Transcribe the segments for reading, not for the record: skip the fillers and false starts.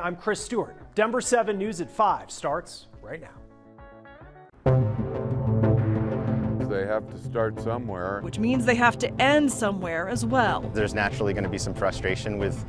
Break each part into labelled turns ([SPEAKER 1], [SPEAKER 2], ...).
[SPEAKER 1] I'm Chris Stewart. Denver 7 News at 5 starts right now.
[SPEAKER 2] They have to start somewhere.
[SPEAKER 3] Which means they have to end somewhere as well.
[SPEAKER 4] There's naturally going to be some frustration with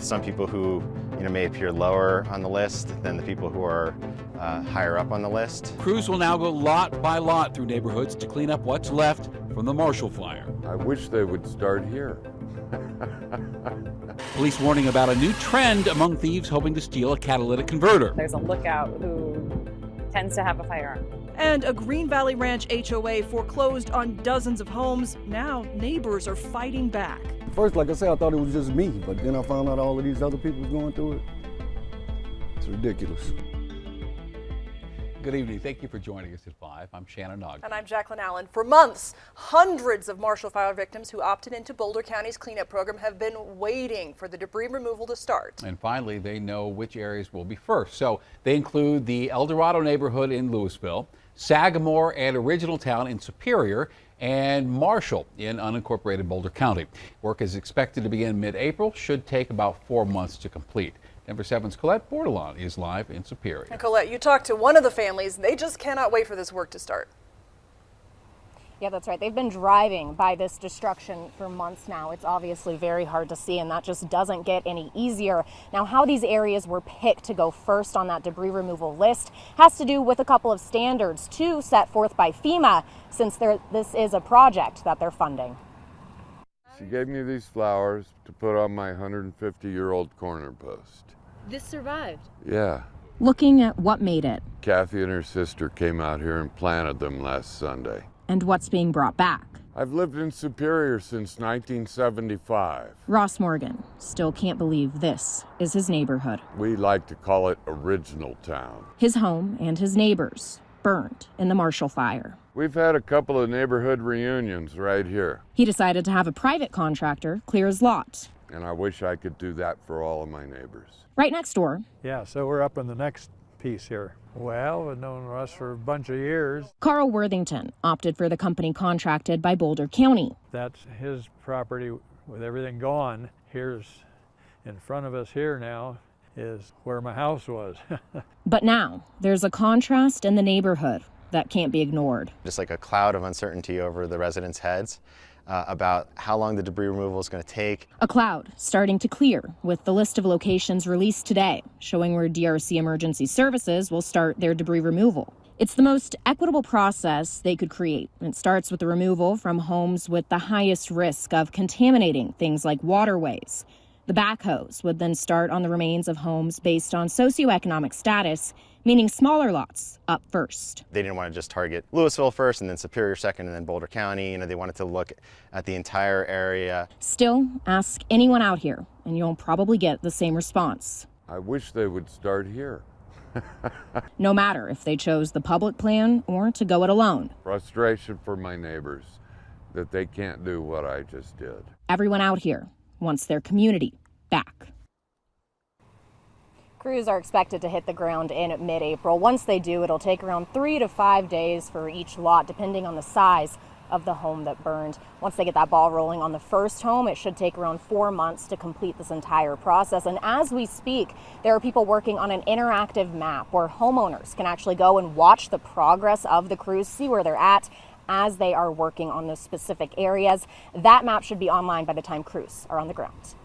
[SPEAKER 4] some people who may appear lower on the list than the people who are higher up on the list.
[SPEAKER 5] Crews will now go lot by lot through neighborhoods to clean up what's left from the Marshall Fire.
[SPEAKER 2] I wish they would start here.
[SPEAKER 5] Police warning about a new trend among thieves hoping to steal a catalytic converter.
[SPEAKER 6] There's a lookout who tends to have a firearm.
[SPEAKER 3] And a Green Valley Ranch HOA foreclosed on dozens of homes. Now neighbors are fighting back.
[SPEAKER 7] First, like I said, I thought it was just me, but then I found out all of these other people was going through it. It's ridiculous.
[SPEAKER 5] Good evening. Thank you for joining us at 5. I'm Shannon Ogden.
[SPEAKER 8] And I'm Jacqueline Allen. For months, hundreds of Marshall Fire victims who opted into Boulder County's cleanup program have been waiting for the debris removal to start.
[SPEAKER 5] And finally, they know which areas will be first. So they include the El Dorado neighborhood in Louisville, Sagamore and Original Town in Superior, and Marshall in unincorporated Boulder County. Work is expected to begin mid-April, should take about 4 months to complete. Denver 7's Colette Bordelon is live in Superior.
[SPEAKER 8] And Colette, you talked to one of the families. They just cannot wait for this work to start.
[SPEAKER 6] Yeah, that's right. They've been driving by this destruction for months now. It's obviously very hard to see, and that just doesn't get any easier. Now, how these areas were picked to go first on that debris removal list has to do with a couple of standards, two set forth by FEMA, since this is a project that they're funding.
[SPEAKER 2] She gave me these flowers to put on my 150-year-old corner post.
[SPEAKER 9] This survived?
[SPEAKER 2] Yeah.
[SPEAKER 10] Looking at what made it.
[SPEAKER 2] Kathy and her sister came out here and planted them last Sunday.
[SPEAKER 10] And what's being brought back.
[SPEAKER 2] I've lived in Superior since 1975.
[SPEAKER 10] Ross Morgan still can't believe this is his neighborhood.
[SPEAKER 2] We like to call it Original Town.
[SPEAKER 10] His home and his neighbors burned in the Marshall Fire.
[SPEAKER 2] We've had a couple of neighborhood reunions right here.
[SPEAKER 10] He decided to have a private contractor clear his lot.
[SPEAKER 2] And I wish I could do that for all of my neighbors.
[SPEAKER 10] Right next door.
[SPEAKER 11] Yeah, so we're up in the next piece here. Well, we've known Russ for a bunch of years.
[SPEAKER 10] Carl Worthington opted for the company contracted by Boulder County.
[SPEAKER 11] That's his property with everything gone. Here's in front of us here now is where my house was.
[SPEAKER 10] But now there's a contrast in the neighborhood that can't be ignored.
[SPEAKER 4] Just like a cloud of uncertainty over the residents' heads about how long the debris removal is going to take.
[SPEAKER 10] A cloud starting to clear with the list of locations released today, showing where DRC Emergency Services will start their debris removal. It's the most equitable process they could create. It starts with the removal from homes with the highest risk of contaminating things like waterways. The backhoes would then start on the remains of homes based on socioeconomic status, meaning smaller lots up first.
[SPEAKER 4] They didn't want to just target Louisville first and then Superior second and then Boulder County. They wanted to look at the entire area.
[SPEAKER 10] Still, ask anyone out here and you'll probably get the same response.
[SPEAKER 2] I wish they would start here.
[SPEAKER 10] No matter if they chose the public plan or to go it alone.
[SPEAKER 2] Frustration for my neighbors that they can't do what I just did.
[SPEAKER 10] Everyone out here wants their community back.
[SPEAKER 6] Crews are expected to hit the ground in mid-April. Once they do, it'll take around 3 to 5 days for each lot, depending on the size of the home that burned. Once they get that ball rolling on the first home, it should take around 4 months to complete this entire process. And as we speak, there are people working on an interactive map where homeowners can actually go and watch the progress of the crews, see where they're at as they are working on those specific areas. That map should be online by the time crews are on the ground.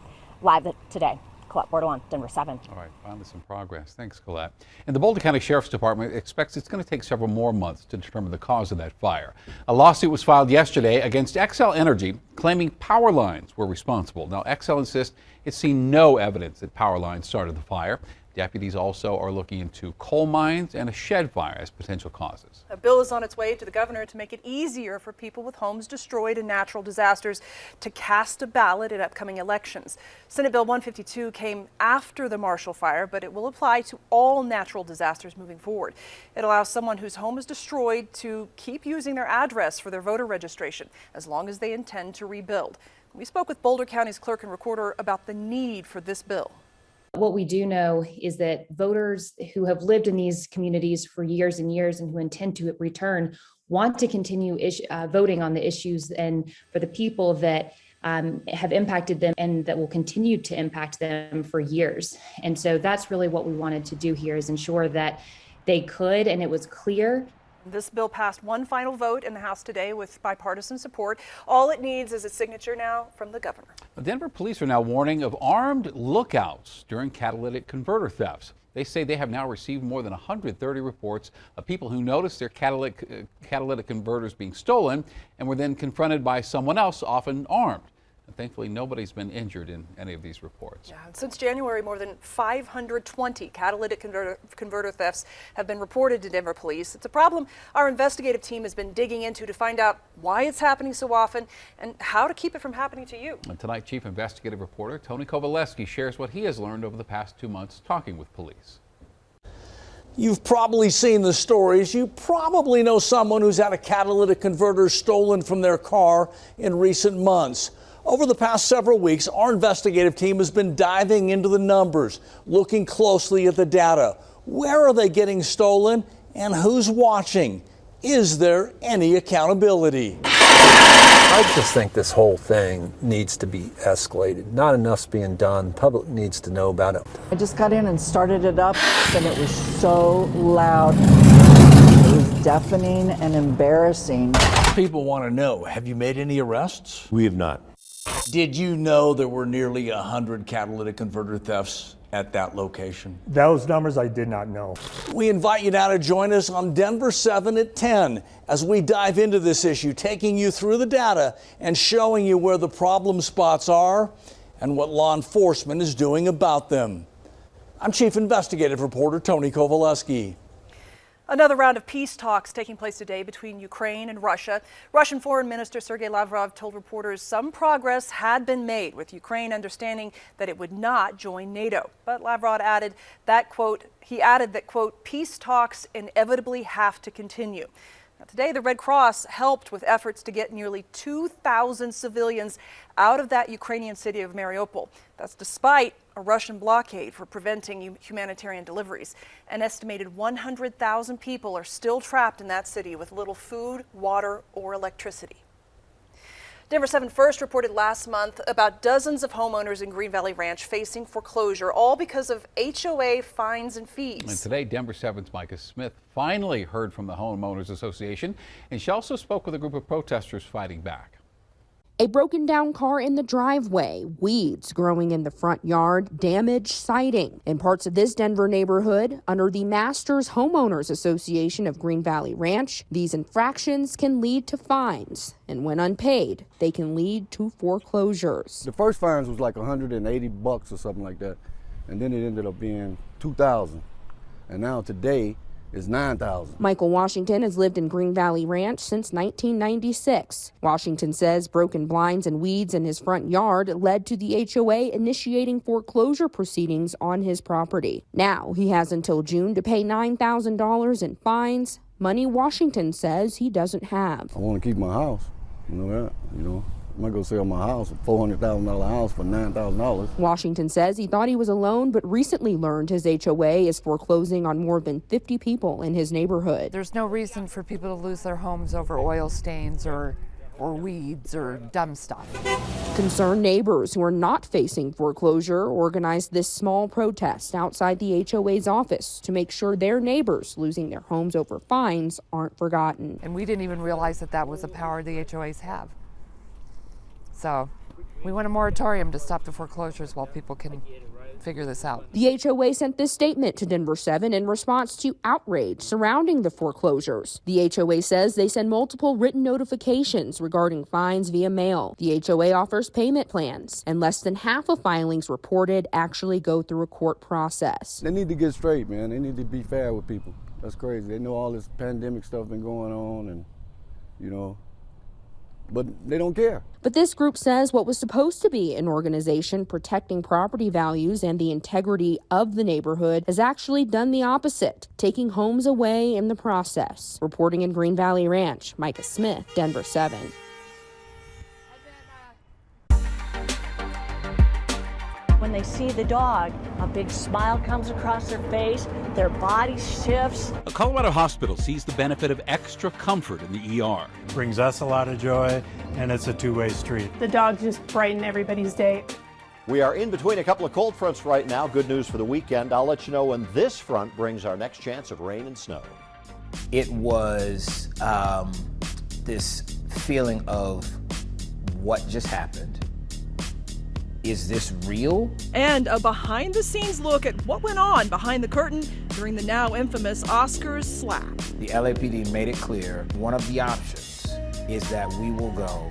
[SPEAKER 6] Live today, Colette Bordelon, Denver 7.
[SPEAKER 5] All right, finally some progress. Thanks, Colette. And the Boulder County Sheriff's Department expects it's going to take several more months to determine the cause of that fire. A lawsuit was filed yesterday against Xcel Energy, claiming power lines were responsible. Now, Xcel insists it's seen no evidence that power lines started the fire. Deputies also are looking into coal mines and a shed fire as potential causes.
[SPEAKER 8] A bill is on its way to the governor to make it easier for people with homes destroyed in natural disasters to cast a ballot at upcoming elections. Senate Bill 152 came after the Marshall Fire, but it will apply to all natural disasters moving forward. It allows someone whose home is destroyed to keep using their address for their voter registration as long as they intend to rebuild. We spoke with Boulder County's clerk and recorder about the need for this bill.
[SPEAKER 12] What we do know is that voters who have lived in these communities for years and years and who intend to return want to continue voting on the issues and for the people that have impacted them and that will continue to impact them for years. And so that's really what we wanted to do here, is ensure that they could, and it was clear.
[SPEAKER 8] This bill passed one final vote in the House today with bipartisan support. All it needs is a signature now from the governor.
[SPEAKER 5] Denver police are now warning of armed lookouts during catalytic converter thefts. They say they have now received more than 130 reports of people who noticed their catalytic converters being stolen and were then confronted by someone else, often armed. And thankfully, nobody's been injured in any of these reports.
[SPEAKER 8] Yeah, since January, more than 520 catalytic converter thefts have been reported to Denver police. It's a problem our investigative team has been digging into to find out why it's happening so often and how to keep it from happening to you.
[SPEAKER 5] And tonight, Chief Investigative Reporter Tony Kowaleski shares what he has learned over the past 2 months talking with police.
[SPEAKER 9] You've probably seen the stories. You probably know someone who's had a catalytic converter stolen from their car in recent months. Over the past several weeks, our investigative team has been diving into the numbers, looking closely at the data. Where are they getting stolen and who's watching? Is there any accountability?
[SPEAKER 13] I just think this whole thing needs to be escalated. Not enough's being done. The public needs to know about it.
[SPEAKER 14] I just got in and started it up, and it was so loud. It was deafening and embarrassing.
[SPEAKER 9] People want to know, have you made any arrests?
[SPEAKER 15] We have not.
[SPEAKER 9] Did you know there were nearly 100 catalytic converter thefts at that location?
[SPEAKER 16] Those numbers I did not know.
[SPEAKER 9] We invite you now to join us on Denver 7 at 10 as we dive into this issue, taking you through the data and showing you where the problem spots are and what law enforcement is doing about them. I'm Chief Investigative Reporter Tony Kowaleski.
[SPEAKER 8] Another round of peace talks taking place today between Ukraine and Russia. Russian Foreign Minister Sergei Lavrov told reporters some progress had been made, with Ukraine understanding that it would not join NATO. But Lavrov added that, quote, peace talks inevitably have to continue. Now, today, the Red Cross helped with efforts to get nearly 2,000 civilians out of that Ukrainian city of Mariupol. That's despite a Russian blockade for preventing humanitarian deliveries. An estimated 100,000 people are still trapped in that city with little food, water, or electricity. Denver 7 first reported last month about dozens of homeowners in Green Valley Ranch facing foreclosure, all because of HOA fines and fees.
[SPEAKER 5] And today, Denver 7's Micah Smith finally heard from the Homeowners Association, and she also spoke with a group of protesters fighting back.
[SPEAKER 17] A broken down car in the driveway, weeds growing in the front yard, damaged siding. In parts of this Denver neighborhood, under the Masters Homeowners Association of Green Valley Ranch, these infractions can lead to fines. And when unpaid, they can lead to foreclosures.
[SPEAKER 7] The first fines was like $180 or something like that. And then it ended up being $2,000. And now today, is $9,000.
[SPEAKER 17] Michael Washington has lived in Green Valley Ranch since 1996. Washington says broken blinds and weeds in his front yard led to the HOA initiating foreclosure proceedings on his property. Now he has until June to pay $9,000 in fines, money Washington says he doesn't have.
[SPEAKER 7] I want to keep my house, you know that, I'm not going to sell my house, a $400,000 house for $9,000.
[SPEAKER 17] Washington says he thought he was alone, but recently learned his HOA is foreclosing on more than 50 people in his neighborhood.
[SPEAKER 18] There's no reason for people to lose their homes over oil stains or weeds or dumb stuff.
[SPEAKER 17] Concerned neighbors who are not facing foreclosure organized this small protest outside the HOA's office to make sure their neighbors losing their homes over fines aren't forgotten.
[SPEAKER 18] And we didn't even realize that was a power the HOAs have. So we want a moratorium to stop the foreclosures while people can figure this out.
[SPEAKER 17] The HOA sent this statement to Denver 7 in response to outrage surrounding the foreclosures. The HOA says they send multiple written notifications regarding fines via mail. The HOA offers payment plans, and less than half of filings reported actually go through a court process.
[SPEAKER 7] They need to get straight, man. They need to be fair with people. That's crazy. They know all this pandemic stuff been going on, and but they don't care.
[SPEAKER 17] But this group says what was supposed to be an organization protecting property values and the integrity of the neighborhood has actually done the opposite, taking homes away in the process. Reporting in Green Valley Ranch, Micah Smith, Denver 7.
[SPEAKER 15] when they see the dog, a big smile comes across their face, their body shifts.
[SPEAKER 19] A Colorado hospital sees the benefit of extra comfort in the ER.
[SPEAKER 20] Brings us a lot of joy, and it's a two-way street.
[SPEAKER 21] The dogs just brighten everybody's day.
[SPEAKER 22] We are in between a couple of cold fronts right now. Good news for the weekend. I'll let you know when this front brings our next chance of rain and snow.
[SPEAKER 23] It was this feeling of what just happened. Is this real?
[SPEAKER 3] And a behind-the-scenes look at what went on behind the curtain during the now infamous Oscars slap.
[SPEAKER 23] The LAPD made it clear one of the options is that we will go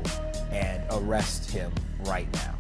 [SPEAKER 23] and arrest him right now.